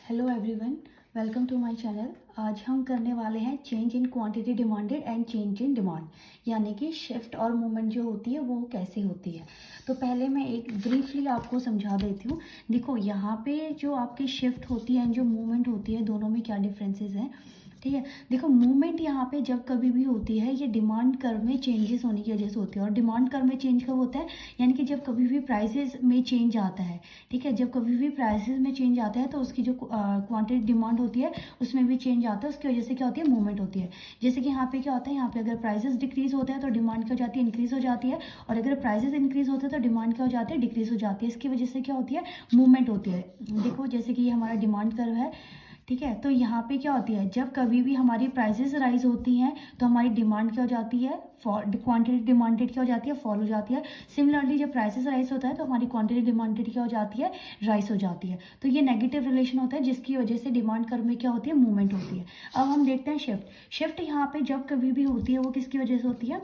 Hello everyone, welcome to my channel. आज हम करने वाले हैं change in quantity demanded and change in demand, यानी कि शिफ्ट और मूवमेंट जो होती है वो कैसे होती है। तो पहले मैं एक ब्रीफली आपको समझा देती हूँ। देखो, यहाँ पे जो आपकी शिफ्ट होती है, जो मूवमेंट होती है, दोनों में क्या डिफरेंसेस हैं। ठीक है, देखो मूवमेंट यहाँ पे जब कभी भी होती है ये डिमांड कर्व में चेंजेस होने की वजह से होती है। और डिमांड कर्व में चेंज कब होता है, यानी कि जब कभी भी प्राइसेस में चेंज आता है। ठीक है, जब कभी भी प्राइसेस में चेंज आता है तो उसकी जो क्वांटिटी डिमांड होती है उसमें भी चेंज आता है। उसकी वजह से क्या होती है, मूवमेंट होती है। जैसे कि यहाँ पे क्या होता है, यहाँ पे अगर प्राइसेस डिक्रीज होता है तो डिमांड क्या हो जाती है, इंक्रीज हो जाती है। और अगर प्राइसेस इंक्रीज होते हैं तो डिमांड क्या हो जाती है, डिक्रीज हो जाती है। इसकी वजह से क्या होती है, मूवमेंट होती है। देखो जैसे कि ये हमारा डिमांड कर्व है। ठीक है, तो यहाँ पे क्या होती है, जब कभी भी हमारी प्राइसेस राइज होती हैं तो हमारी डिमांड क्या हो जाती है, क्वांटिटी डिमांडेड क्या हो जाती है, फॉल हो जाती है। सिमिलरली जब प्राइसेस राइज होता है तो हमारी क्वांटिटी डिमांडेड क्या हो जाती है, राइज हो जाती है। तो ये नेगेटिव रिलेशन होता है जिसकी वजह से डिमांड कर्व में क्या होती है, मूवमेंट होती है। अब हम देखते हैं शिफ्ट यहाँ पे जब कभी भी होती है वो किसकी वजह से होती है,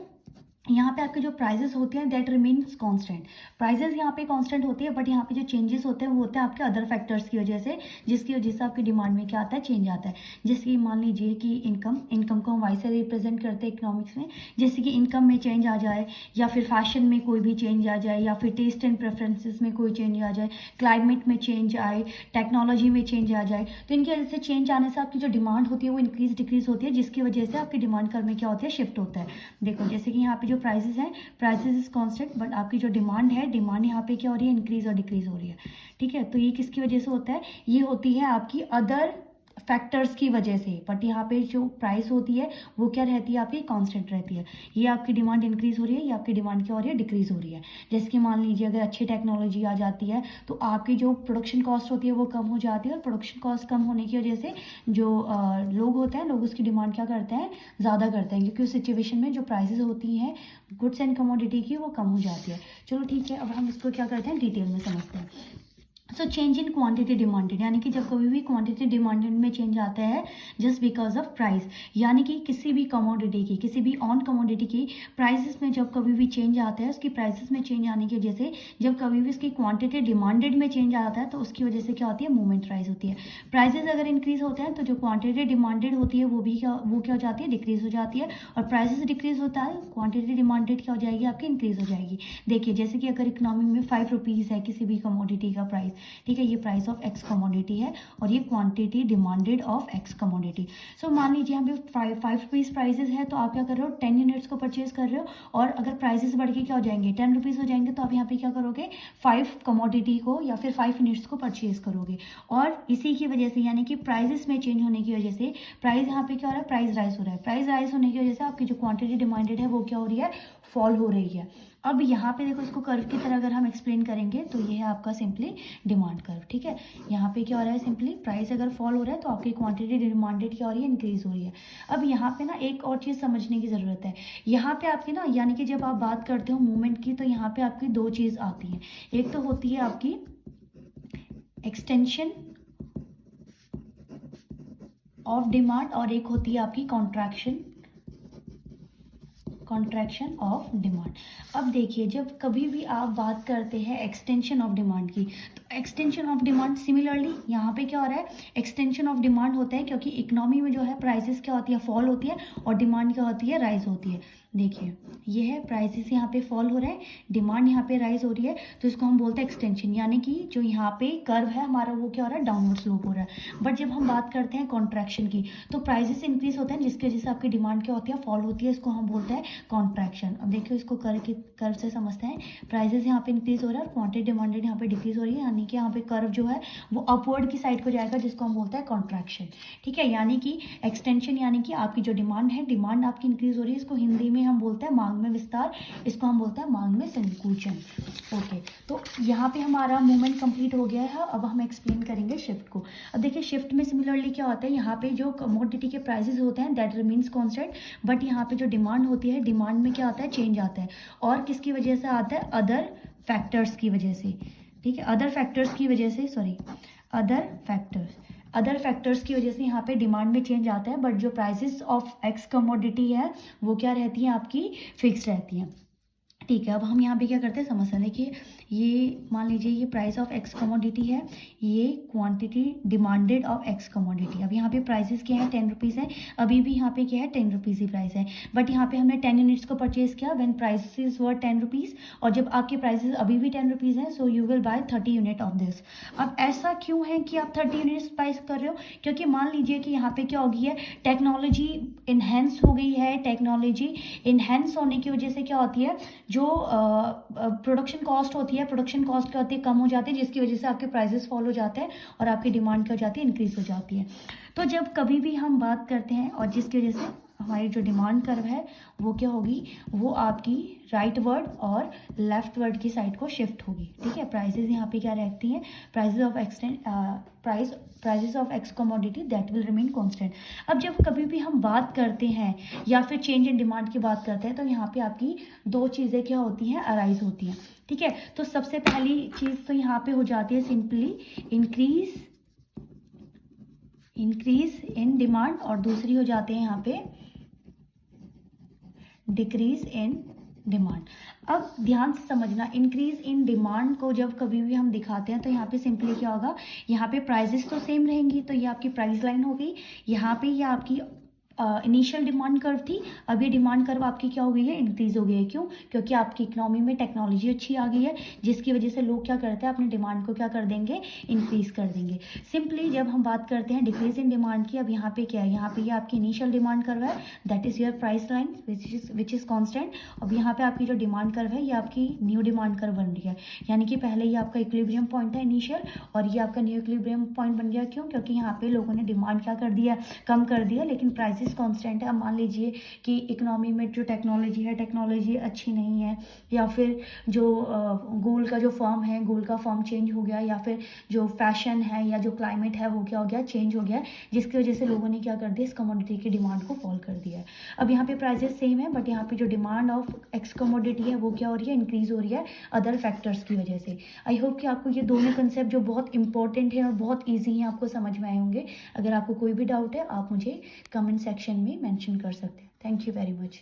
यहाँ पे आपके जो प्राइजेस होते हैं दैट रिमेन्स कांस्टेंट। प्राइजेस यहाँ पे कांस्टेंट होती है, बट यहाँ पे जो चेंजेस होते हैं वो होते हैं आपके अदर फैक्टर्स की वजह से, जिसकी वजह से आपकी डिमांड में क्या आता है, चेंज आता है। जैसे कि मान लीजिए कि इनकम को हम वाई से रिप्रेजेंट करते हैं इकोनॉमिक्स में। जैसे कि इनकम में चेंज आ जाए, या फिर फैशन में कोई भी चेंज आ जाए, या फिर टेस्ट एंड प्रेफरेंसेस में कोई चेंज आ जाए, क्लाइमेट में चेंज आए, टेक्नोलॉजी में चेंज आ जाए, तो इनकी वजह से चेंज आने से आपकी जो डिमांड होती है वो इंक्रीज डिक्रीज होती है, जिसकी वजह से आपकी डिमांड कर्व में क्या होती है, शिफ्ट होता है। देखो जैसे कि यहाँ पे जो प्राइसेस हैं, प्राइसेस इज कांस्टेंट, बट आपकी जो डिमांड है, डिमांड यहाँ पे क्या हो रही है, इंक्रीज और डिक्रीज हो रही है। ठीक है, तो ये किसकी वजह से होता है, ये होती है आपकी अदर फैक्टर्स की वजह से। बट यहाँ पे जो प्राइस होती है वो क्या रहती है, आपकी कांस्टेंट रहती है। ये आपकी डिमांड इंक्रीज हो रही है, ये आपकी डिमांड क्या हो रही है, डिक्रीज हो रही है। जैसे कि मान लीजिए अगर अच्छी टेक्नोलॉजी आ जाती है तो आपकी जो प्रोडक्शन कॉस्ट होती है वो कम हो जाती है। और प्रोडक्शन कॉस्ट कम होने की वजह से जो लोग होते हैं, लोग उसकी डिमांड क्या करते हैं, ज़्यादा करते हैं, क्योंकि उस सिचुएशन में जो प्राइसेस होती हैं गुड्स एंड कमोडिटी की वो कम हो जाती है। चलो ठीक है, अब हम इसको क्या करते हैं, डिटेल में समझते हैं। So change in quantity demanded, यानी कि जब कभी भी क्वांटिटी डिमांडेड में चेंज आता है जस्ट बिकॉज ऑफ प्राइस, यानी कि किसी भी कमोडिटी की, किसी भी ऑन कमोडिटी की प्राइसेस में जब कभी भी चेंज आता है, उसकी प्राइसेस में चेंज आने की वजह से जब कभी भी उसकी क्वांटिटी डिमांडेड में चेंज आता है तो उसकी वजह से क्या होती है, मूवमेंट राइज होती है। प्राइसेस अगर इंक्रीज होते हैं तो जो क्वांटिटी डिमांडेड होती है वो क्या हो जाती है, डिक्रीज हो जाती है। और प्राइसेस डिक्रीज होता है, क्वांटिटी डिमांडेड क्या हो जाएगी, आपकी इंक्रीज हो जाएगी। देखिए जैसे कि अगर इकोनॉमी में 5 रुपीज़ है किसी भी कमोडिटी का प्राइस, ठीक है, ये प्राइस ऑफ एक्स कमोडिटी है और ये quantity demanded of X commodity. So मान लीजिए यहाँ पे 5 रुपीज़ प्राइसेस है, तो आप क्या कर रहे हो, 10 यूनिट्स को परचेज कर रहे हो। और अगर प्राइसेस बढ़ के क्या हो जाएंगे, 10 रुपीज़ हो जाएंगे, तो आप यहाँ पे क्या करोगे, 5 कमोडिटी को या फिर 5 यूनिट्स को परचेज करोगे। और इसी की वजह से, यानी कि प्राइसेस में चेंज होने की वजह से प्राइस यहाँ पे क्या हो रहा है, प्राइस राइज हो रहा है। प्राइस राइज होने की वजह से आपकी जो क्वांटिटी डिमांडेड है वो क्या हो रही है, फॉल हो रही है। अब यहाँ पे देखो, इसको कर्व की तरह अगर हम एक्सप्लेन करेंगे तो ये है आपका सिंपली डिमांड कर्व। ठीक है, यहाँ पे क्या हो रहा है, सिंपली प्राइस अगर फॉल हो रहा है तो आपकी क्वांटिटी डिमांडेड क्या हो रही है, इंक्रीज हो रही है। अब यहाँ पे ना एक और चीज़ समझने की ज़रूरत है। यहाँ पे आपकी ना, यानी कि जब आप बात करते हो मूवमेंट की तो यहाँ पे आपकी दो चीज़ आती हैं। एक तो होती है आपकी एक्सटेंशन ऑफ डिमांड और एक होती है आपकी कॉन्ट्रैक्शन ऑफ डिमांड। अब देखिए, जब कभी भी आप बात करते हैं एक्सटेंशन ऑफ डिमांड की, तो एक्सटेंशन ऑफ डिमांड सिमिलरली यहाँ पे क्या हो रहा है, एक्सटेंशन ऑफ डिमांड होता है, क्योंकि इकोनॉमी में जो है प्राइसेस क्या होती है, फॉल होती है, और डिमांड क्या होती है, राइज होती है। देखिए ये है, प्राइसेस यहाँ पे फॉल हो रहा है, डिमांड यहाँ पे राइज हो रही है, तो इसको हम बोलते हैं एक्सटेंशन। यानी कि जो यहाँ पे कर्व है हमारा वो क्या हो रहा है, डाउनवर्ड स्लोप हो रहा है। बट जब हम बात करते हैं कॉन्ट्रैक्शन की, तो प्राइसेस इंक्रीज होते हैं जिसकी वजह से आपकी डिमांड क्या होती है, फॉल होती है। इसको हम बोलते हैं कॉन्ट्रैक्शन। अब देखिए इसको कर्व से समझते हैं। प्राइसेस यहाँ पे इंक्रीज हो रहा है और क्वांटिटी डिमांडेड यहाँ पे डिक्रीज हो रही है, यानी कि यहाँ पे कर्व जो है वो अपवर्ड की साइड को जाएगा, जिसको हम बोलते हैं कॉन्ट्रैक्शन। ठीक है, यानी कि एक्सटेंशन, यानी कि आपकी जो डिमांड है, डिमांड आपकी इंक्रीज हो रही है, इसको हिंदी में हम बोलते हैं मांग में विस्तार, इसको हम बोलते हैं मांग में संकुचन। ओके, तो यहाँ पे हमारा मूवमेंट कंप्लीट हो गया है। अब हम एक्सप्लेन करेंगे शिफ्ट को। अब देखिए शिफ्ट में सिमिलरली क्या होता है, यहाँ पे जो कमोडिटी के प्राइसेस होते हैं दैट रिमीन्स कांस्टेंट, बट यहाँ पे जो डिमांड होती है, डिमांड में क्या आता है, चेंज आता है। और किसकी वजह से आता है, अदर फैक्टर्स की वजह से। ठीक है, अदर फैक्टर्स की वजह से, अदर फैक्टर्स की वजह से यहाँ पे डिमांड में चेंज आता है, बट जो प्राइसेस ऑफ एक्स कमोडिटी है वो क्या रहती है, आपकी फिक्स रहती है। ठीक है, अब हम यहाँ पे क्या करते हैं, समस्या देखिए, ये मान लीजिए ये प्राइस ऑफ एक्स कमोडिटी है, ये quantity demanded of X commodity. अब यहाँ पे प्राइसेस क्या है, 10 रुपीज़ है, अभी भी यहाँ पे क्या है 10 रुपीज़ ही प्राइस है, बट यहाँ पे हमने 10 यूनिट्स को परचेज किया व्हेन प्राइसेस वर 10 रुपीज़, और जब आपके प्राइसेस अभी भी 10 रुपीज़ हैं so you will buy 30 unit of this. अब ऐसा क्यों है कि आप 30 यूनिट्स बाय कर रहे हो, क्योंकि मान लीजिए कि यहाँ पे क्या हो गई है, टेक्नोलॉजी इन्हेंस हो गई है। टेक्नोलॉजी इन्हेंस होने की वजह से क्या होती है, जो प्रोडक्शन कॉस्ट होती है, प्रोडक्शन कॉस्ट क्या होती है, कम हो जाती है, जिसकी वजह से आपके प्राइसेस फॉल हो जाते हैं और आपकी डिमांड क्या हो जाती है, इंक्रीज हो जाती है। तो जब कभी भी हम बात करते हैं और जिसकी वजह से हमारी जो डिमांड कर्व है वो क्या होगी, वो आपकी राइट वर्ड और लेफ्ट वर्ड की साइड को शिफ्ट होगी। ठीक है, प्राइसेस यहाँ पे क्या रहती हैं, prices of X commodity that will remain constant. अब जब कभी भी हम बात करते हैं या फिर चेंज इन डिमांड की बात करते हैं तो यहाँ पे आपकी दो चीज़ें क्या होती हैं, अराइज होती हैं। ठीक है, तो सबसे पहली चीज़ तो यहाँ पे हो जाती है सिंपली इंक्रीज इन डिमांड, और दूसरी हो जाते हैं यहाँ पे डिक्रीज इन डिमांड। अब ध्यान से समझना, इंक्रीज इन डिमांड को जब कभी भी हम दिखाते हैं तो यहाँ पे सिंपली क्या होगा, यहाँ पे प्राइजेस तो सेम रहेंगी, तो ये आपकी प्राइस लाइन हो गई। यहाँ पे ये आपकी इनिशियल डिमांड कर्व थी, अब ये डिमांड कर्व आपकी क्या हो गई है, इंक्रीज हो गई है। क्यों, क्योंकि आपकी इकोनॉमी में टेक्नोलॉजी अच्छी आ गई है, जिसकी वजह से लोग क्या करते हैं, अपनी डिमांड को क्या कर देंगे, इंक्रीज कर देंगे। सिंपली जब हम बात करते हैं डिक्रीज इन डिमांड की, अब यहाँ पे क्या है, यहाँ पे ये आपकी इनिशियल डिमांड कर्व है, that is your price line which is constant. अब यहाँ पे आपकी जो डिमांड कर्व है ये आपकी न्यू डिमांड कर्व बन रही है, यानी कि पहले ये आपका इक्विलिब्रियम पॉइंट था इनिशियल, और ये आपका न्यू इक्विलिब्रियम पॉइंट बन गया। क्यों, क्योंकि यहाँ पे लोगों ने डिमांड क्या कर दिया, कम कर दिया, लेकिन प्राइसेस कांस्टेंट है। अब मान लीजिए कि इकोनॉमी में जो टेक्नोलॉजी है, टेक्नोलॉजी अच्छी नहीं है, या फिर जो गोल्ड का जो फॉर्म है, गोल्ड का फॉर्म चेंज हो गया, या फिर जो फैशन है या जो क्लाइमेट है वो क्या हो गया, चेंज हो गया, जिसकी वजह से लोगों ने क्या कर दिया, इस कमोडिटी की डिमांड को फॉल कर दिया है। अब यहाँ पे प्राइसेस सेम है, बट यहाँ पे जो डिमांड ऑफ एक्स कमोडिटी है वो क्या हो रही है, इंक्रीज हो रही है अदर फैक्टर्स की वजह से। आई होप कि आपको ये दोनों कंसेप्ट जो बहुत इंपॉर्टेंट है और बहुत ईजी हैं आपको समझ में आए होंगे। अगर आपको कोई भी डाउट है आप मुझे कमेंट सेक्शन में मेंशन कर सकते हैं। Thank you very much.